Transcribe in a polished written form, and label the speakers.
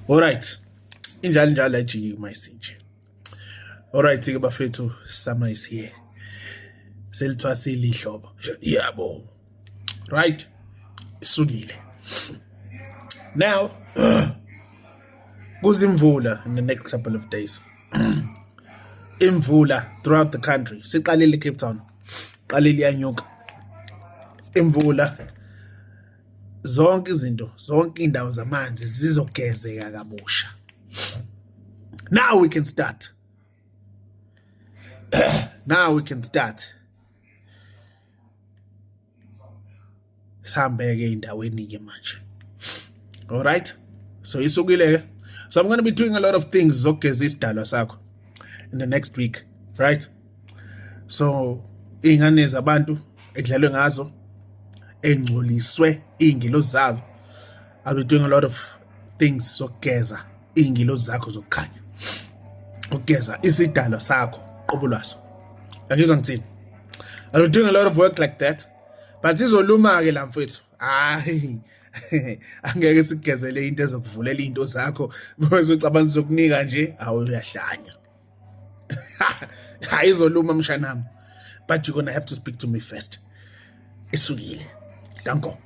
Speaker 1: Alright. Injalo ajiki mayisinje. Alright ke bafethu, summer is here. Selithwasile ihlobo. Yabo. Right? Isukile. Now, kuzimvula in the next couple of days. Imvula throughout the country. Siqalile Cape Town. Qalile yanyuka. Imvula zonke izinto, zonke indawo zamanzi zizogezeka kabusha. Now we can start. Now we can start. Sihambeke endaweni ke manje. All right? So isukile. So I'm going to be doing a lot of things zokugeza isidalwa sakho in the next week, right? So ingane zabantu ekudlalwe ngazo engcoliswe ingilozi zazo. I'll be doing a lot of things zokugeza ingilozi zakho zokukhanya. Ukugeza isidalwa sakho qobulwaso. Angizwa ngithini? I'll be doing a lot of work like that. But izoluma ke la mfethu. Hayi. Angeke sigezele into ezokuvulela into zakho bese ucabanga zokunika nje awuyahlanya. Hayi izoluma mshanami. But you're going to have to speak to me first. Isukile. Danko.